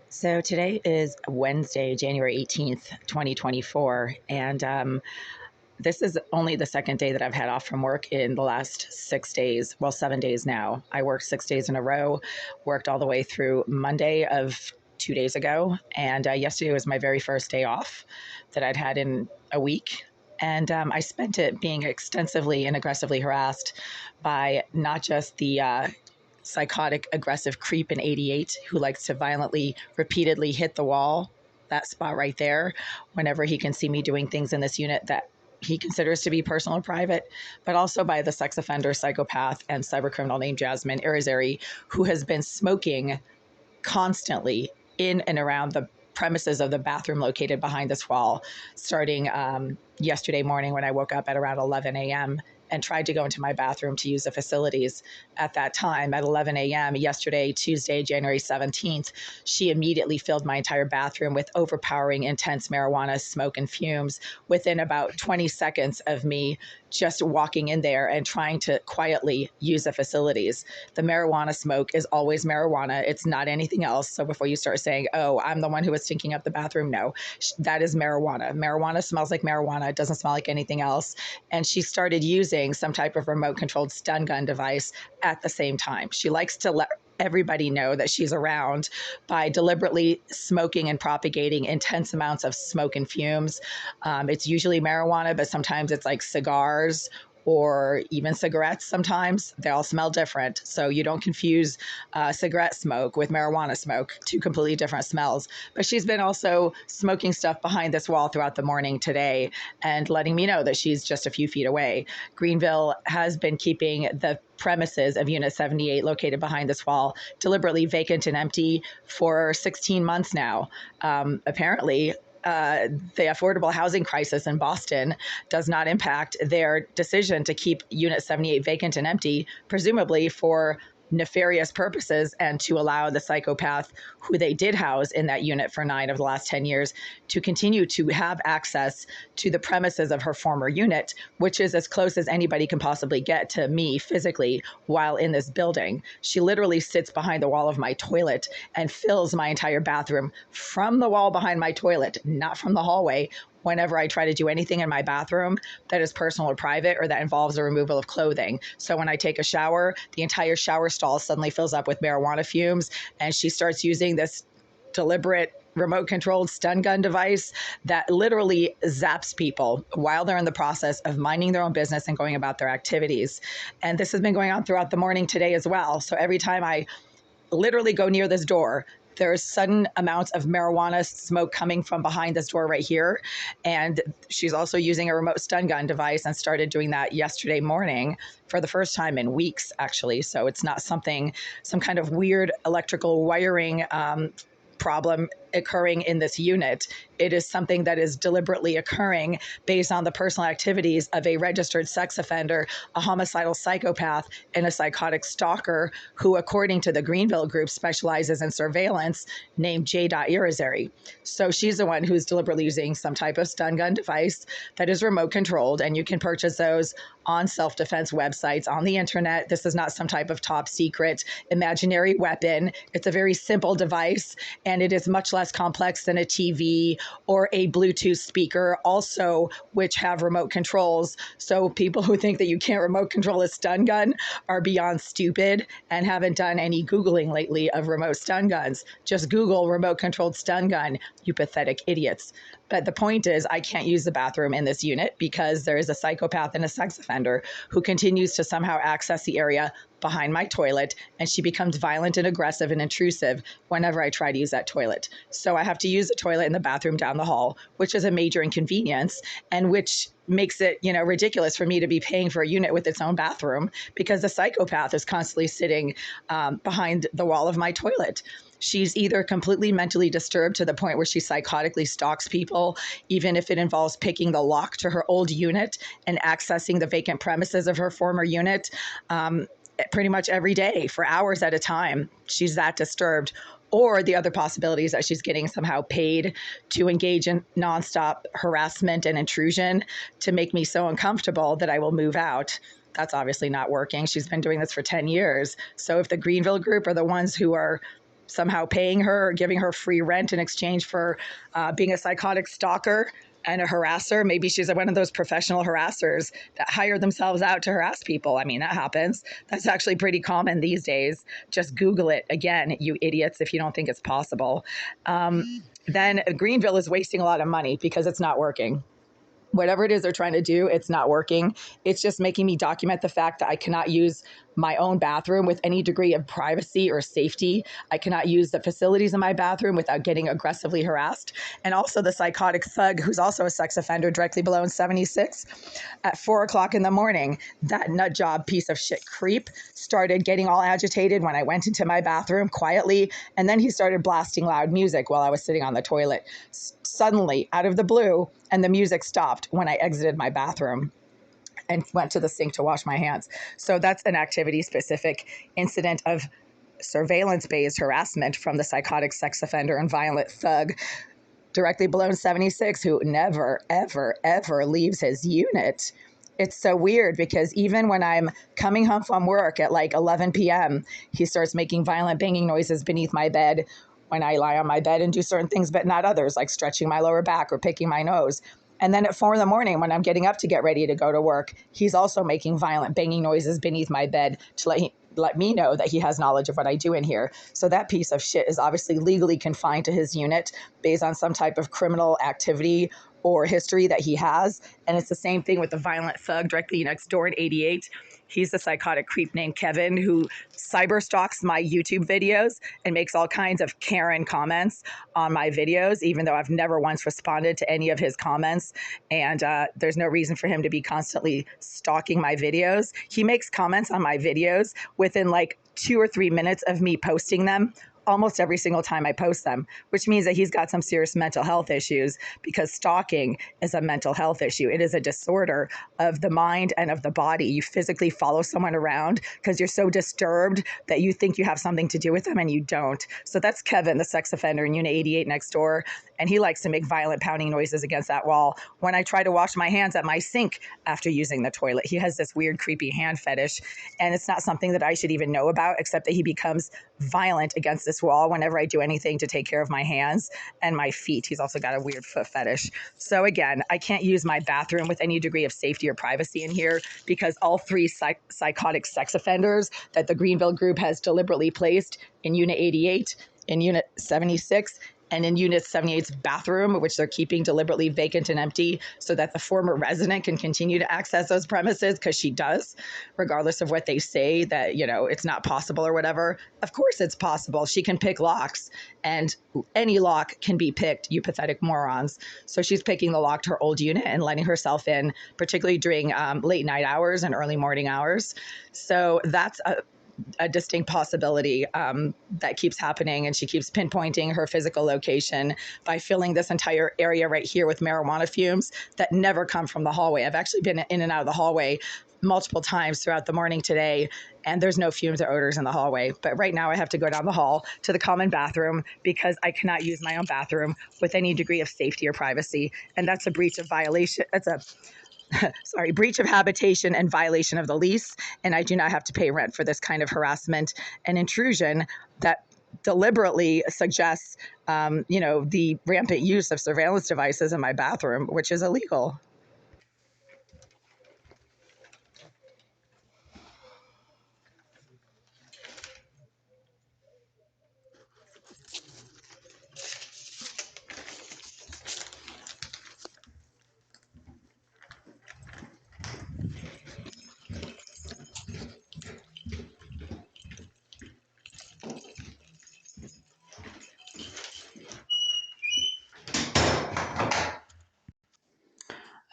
So today is Wednesday, January 18th, 2024. And this is only the second day that I've had off from work in the last 6 days. Well, 7 days now. I worked 6 days in a row, worked all the way through Monday of 2 days ago. And yesterday was my very first day off that I'd had in a week. And I spent it being extensively and aggressively harassed by not just the psychotic, aggressive creep in 88 who likes to violently, repeatedly hit the wall, that spot right there, whenever he can see me doing things in this unit that he considers to be personal or private, but also by the sex offender, psychopath, and cybercriminal named Jasmine Irizarry, who has been smoking constantly in and around the premises of the bathroom located behind this wall, starting yesterday morning when I woke up at around 11 a.m. and tried to go into my bathroom to use the facilities. At that time, at 11 a.m. yesterday, Tuesday, January 17th, she immediately filled my entire bathroom with overpowering, intense marijuana smoke and fumes within about 20 seconds of me just walking in there and trying to quietly use the facilities. The marijuana smoke is always marijuana. It's not anything else. So before you start saying, oh, I'm the one who was stinking up the bathroom, no, that is marijuana. Marijuana smells like marijuana. It doesn't smell like anything else. And she started using some type of remote controlled stun gun device at the same time. She likes to let everybody know that she's around by deliberately smoking and propagating intense amounts of smoke and fumes. It's usually marijuana, but sometimes it's like cigars or even cigarettes. Sometimes they all smell different. So you don't confuse cigarette smoke with marijuana smoke, two completely different smells. But she's been also smoking stuff behind this wall throughout the morning today and letting me know that she's just a few feet away. Greenville has been keeping the premises of Unit 78 located behind this wall deliberately vacant and empty for 16 months now. Apparently, the affordable housing crisis in Boston does not impact their decision to keep Unit 78 vacant and empty, presumably for nefarious purposes, and to allow the psychopath who they did house in that unit for 9 of the last 10 years to continue to have access to the premises of her former unit, which is as close as anybody can possibly get to me physically while in this building. She literally sits behind the wall of my toilet and fills my entire bathroom from the wall behind my toilet, not from the hallway, whenever I try to do anything in my bathroom that is personal or private or that involves the removal of clothing. So when I take a shower, the entire shower stall suddenly fills up with marijuana fumes, and she starts using this deliberate remote controlled stun gun device that literally zaps people while they're in the process of minding their own business and going about their activities. And this has been going on throughout the morning today as well. So every time I literally go near this door, there's sudden amounts of marijuana smoke coming from behind this door right here. And she's also using a remote stun gun device and started doing that yesterday morning for the first time in weeks, actually. So it's not some kind of weird electrical wiring problem occurring in this unit. It is something that is deliberately occurring based on the personal activities of a registered sex offender, a homicidal psychopath, and a psychotic stalker who, according to the Greenville group, specializes in surveillance, named J. Irizarry. So she's the one who's deliberately using some type of stun gun device that is remote controlled, and you can purchase those on self-defense websites on the internet. This is not some type of top secret imaginary weapon. It's a very simple device, and it is much less complex than a TV or a Bluetooth speaker, also which have remote controls. So people who think that you can't remote control a stun gun are beyond stupid and haven't done any Googling lately of remote stun guns. Just Google remote controlled stun gun, you pathetic idiots. But the point is, I can't use the bathroom in this unit because there is a psychopath and a sex offender who continues to somehow access the area behind my toilet, and she becomes violent and aggressive and intrusive whenever I try to use that toilet. So I have to use the toilet in the bathroom down the hall, which is a major inconvenience, and which makes it, ridiculous for me to be paying for a unit with its own bathroom because the psychopath is constantly sitting behind the wall of my toilet. She's either completely mentally disturbed to the point where she psychotically stalks people, even if it involves picking the lock to her old unit and accessing the vacant premises of her former unit pretty much every day for hours at a time. She's that disturbed. Or the other possibility is that she's getting somehow paid to engage in nonstop harassment and intrusion to make me so uncomfortable that I will move out. That's obviously not working. She's been doing this for 10 years. So if the Greenville group are the ones who are somehow paying her or giving her free rent in exchange for being a psychotic stalker and a harasser. Maybe she's one of those professional harassers that hire themselves out to harass people. I mean, that happens. That's actually pretty common these days. Just Google it again, you idiots, if you don't think it's possible. Then Greenville is wasting a lot of money because it's not working. Whatever it is they're trying to do, it's not working. It's just making me document the fact that I cannot use my own bathroom with any degree of privacy or safety. I cannot use the facilities in my bathroom without getting aggressively harassed. And also the psychotic thug, who's also a sex offender directly below in 76, at 4 o'clock in the morning, that nut job piece of shit creep started getting all agitated when I went into my bathroom quietly. And then he started blasting loud music while I was sitting on the toilet. Suddenly, out of the blue, and the music stopped when I exited my bathroom and went to the sink to wash my hands. So that's an activity-specific incident of surveillance-based harassment from the psychotic sex offender and violent thug directly below 76, who never, ever, ever leaves his unit. It's so weird because even when I'm coming home from work at like 11 p.m., he starts making violent banging noises beneath my bed when I lie on my bed and do certain things, but not others, like stretching my lower back or picking my nose. And then at 4 in the morning, when I'm getting up to get ready to go to work, he's also making violent banging noises beneath my bed to let me know that he has knowledge of what I do in here. So that piece of shit is obviously legally confined to his unit based on some type of criminal activity or history that he has. And it's the same thing with the violent thug directly next door in 88. He's the psychotic creep named Kevin who cyber stalks my YouTube videos and makes all kinds of Karen comments on my videos, even though I've never once responded to any of his comments. And there's no reason for him to be constantly stalking my videos. He makes comments on my videos within like 2 or 3 minutes of me posting them almost every single time I post them, which means that he's got some serious mental health issues, because stalking is a mental health issue. It is a disorder of the mind and of the body. You physically follow someone around because you're so disturbed that you think you have something to do with them and you don't. So that's Kevin, the sex offender in Unit 88 next door. And he likes to make violent pounding noises against that wall when I try to wash my hands at my sink after using the toilet. He has this weird, creepy hand fetish, and it's not something that I should even know about, except that he becomes violent against this wall whenever I do anything to take care of my hands and my feet. He's also got a weird foot fetish. So again, I can't use my bathroom with any degree of safety or privacy in here because all three psychotic sex offenders that the Greenville group has deliberately placed in Unit 88, in Unit 76, and in Unit 78's bathroom, which they're keeping deliberately vacant and empty so that the former resident can continue to access those premises, because she does, regardless of what they say that, you know, it's not possible or whatever. Of course it's possible. She can pick locks, and any lock can be picked, you pathetic morons. So she's picking the lock to her old unit and letting herself in, particularly during late night hours and early morning hours. So that's a distinct possibility that keeps happening. And she keeps pinpointing her physical location by filling this entire area right here with marijuana fumes that never come from the hallway. I've actually been in and out of the hallway multiple times throughout the morning today, and there's no fumes or odors in the hallway. But right now I have to go down the hall to the common bathroom because I cannot use my own bathroom with any degree of safety or privacy. And that's a breach of violation. That's a breach of habitation and violation of the lease. And I do not have to pay rent for this kind of harassment and intrusion that deliberately suggests, the rampant use of surveillance devices in my bathroom, which is illegal.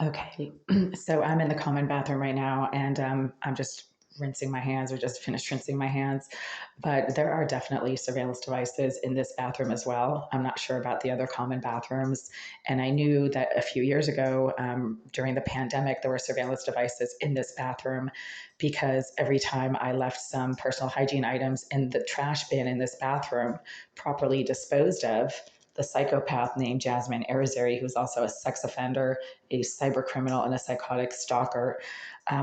Okay, so I'm in the common bathroom right now, and I'm just rinsing my hands, or just finished rinsing my hands. But there are definitely surveillance devices in this bathroom as well. I'm not sure about the other common bathrooms. And I knew that a few years ago, during the pandemic, there were surveillance devices in this bathroom because every time I left some personal hygiene items in the trash bin in this bathroom, properly disposed of, the psychopath named Jasmine Arizari, who's also a sex offender, a cyber criminal, and a psychotic stalker,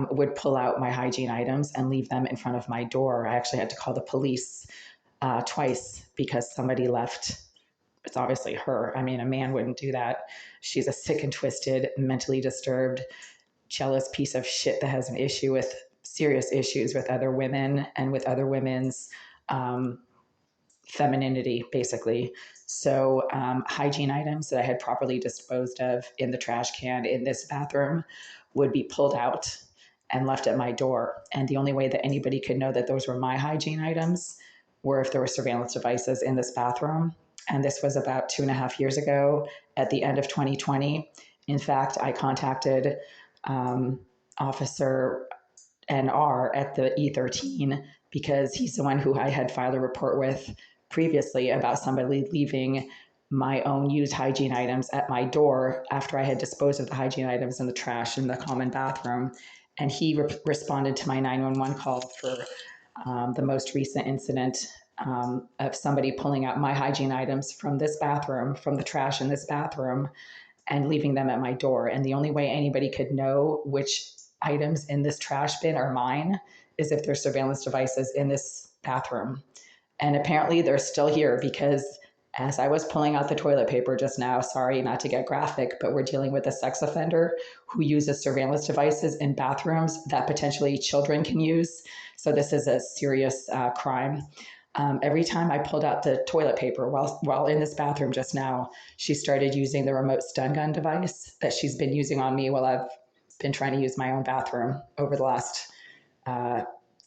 would pull out my hygiene items and leave them in front of my door. I actually had to call the police twice because somebody left. It's obviously her. I mean, a man wouldn't do that. She's a sick and twisted, mentally disturbed, jealous piece of shit that has an issue with serious issues with other women and with other women's um, femininity, basically. So, hygiene items that I had properly disposed of in the trash can in this bathroom would be pulled out and left at my door. And the only way that anybody could know that those were my hygiene items were if there were surveillance devices in this bathroom. And this was about 2.5 years ago at the end of 2020. In fact, I contacted Officer NR at the E13 because he's the one who I had filed a report with previously about somebody leaving my own used hygiene items at my door after I had disposed of the hygiene items in the trash in the common bathroom. And he responded to my 911 call for the most recent incident of somebody pulling out my hygiene items from this bathroom, from the trash in this bathroom, and leaving them at my door. And the only way anybody could know which items in this trash bin are mine is if there's surveillance devices in this bathroom. And apparently they're still here because as I was pulling out the toilet paper just now, sorry not to get graphic, but we're dealing with a sex offender who uses surveillance devices in bathrooms that potentially children can use. So this is a serious crime. Every time I pulled out the toilet paper while in this bathroom just now, she started using the remote stun gun device that she's been using on me while I've been trying to use my own bathroom over the last uh,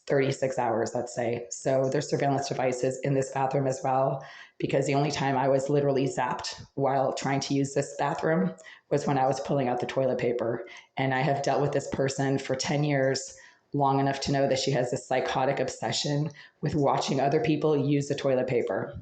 36 hours, let's say. So there's surveillance devices in this bathroom as well, because the only time I was literally zapped while trying to use this bathroom was when I was pulling out the toilet paper. And I have dealt with this person for 10 years, long enough to know that she has this psychotic obsession with watching other people use the toilet paper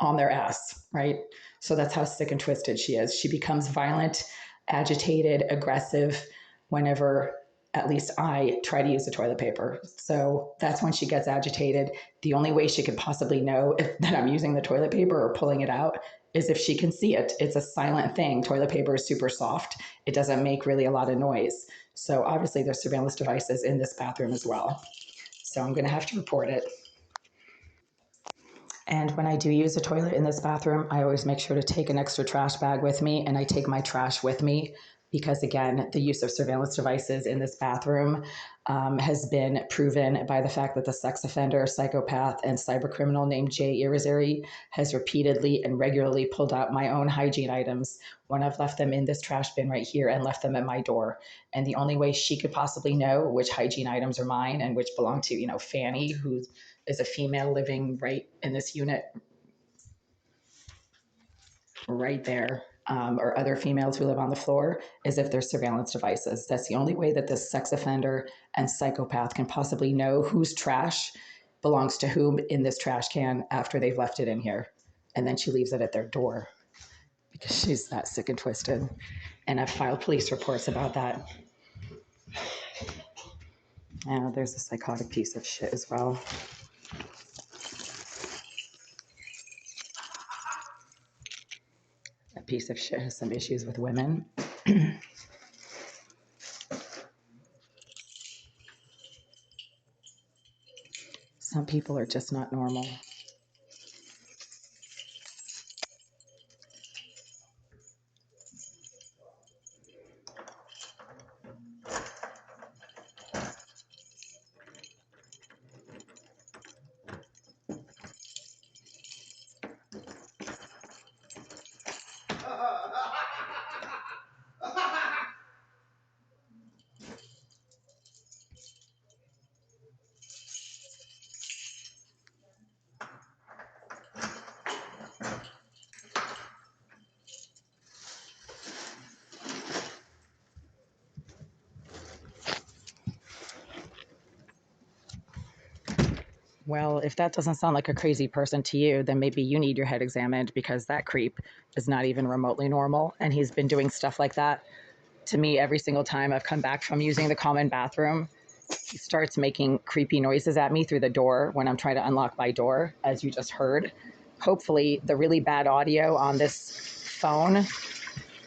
on their ass, right? So that's how sick and twisted she is. She becomes violent, agitated, aggressive whenever at least I try to use the toilet paper. So that's when she gets agitated. The only way she can possibly know that I'm using the toilet paper or pulling it out is if she can see it. It's a silent thing. Toilet paper is super soft. It doesn't make really a lot of noise. So obviously there's surveillance devices in this bathroom as well. So I'm going to have to report it. And when I do use a toilet in this bathroom, I always make sure to take an extra trash bag with me, and I take my trash with me because, again, the use of surveillance devices in this bathroom has been proven by the fact that the sex offender, psychopath, and cybercriminal named Jay Irizarry has repeatedly and regularly pulled out my own hygiene items when I've left them in this trash bin right here and left them at my door. And the only way she could possibly know which hygiene items are mine and which belong to, Fanny, who is a female living right in this unit right there, or other females who live on the floor, is if there's surveillance devices. That's the only way that this sex offender and psychopath can possibly know whose trash belongs to whom in this trash can after they've left it in here. And then she leaves it at their door because she's that sick and twisted. And I've filed police reports about that. And there's a psychotic piece of shit as well. That piece of shit has some issues with women. Some people are just not normal. Well, if that doesn't sound like a crazy person to you, then maybe you need your head examined because that creep is not even remotely normal. And he's been doing stuff like that to me every single time I've come back from using the common bathroom. He starts making creepy noises at me through the door when I'm trying to unlock my door, as you just heard. Hopefully, the really bad audio on this phone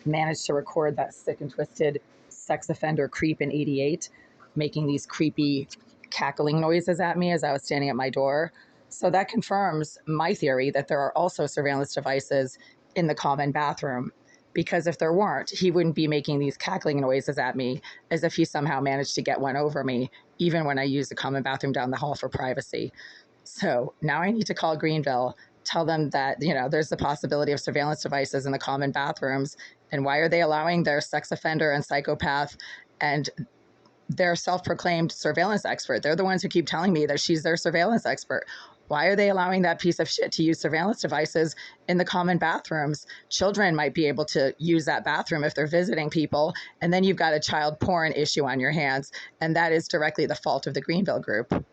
managed to record that sick and twisted sex offender creep in 88 making these creepy cackling noises at me as I was standing at my door. So that confirms my theory that there are also surveillance devices in the common bathroom. Because if there weren't, he wouldn't be making these cackling noises at me as if he somehow managed to get one over me, even when I use the common bathroom down the hall for privacy. So now I need to call Greenville, tell them that, there's the possibility of surveillance devices in the common bathrooms. And why are they allowing their sex offender and psychopath and their self-proclaimed surveillance expert? They're the ones who keep telling me that she's their surveillance expert. Why are they allowing that piece of shit to use surveillance devices in the common bathrooms? Children might be able to use that bathroom if they're visiting people, and then you've got a child porn issue on your hands, and that is directly the fault of the Greenville group.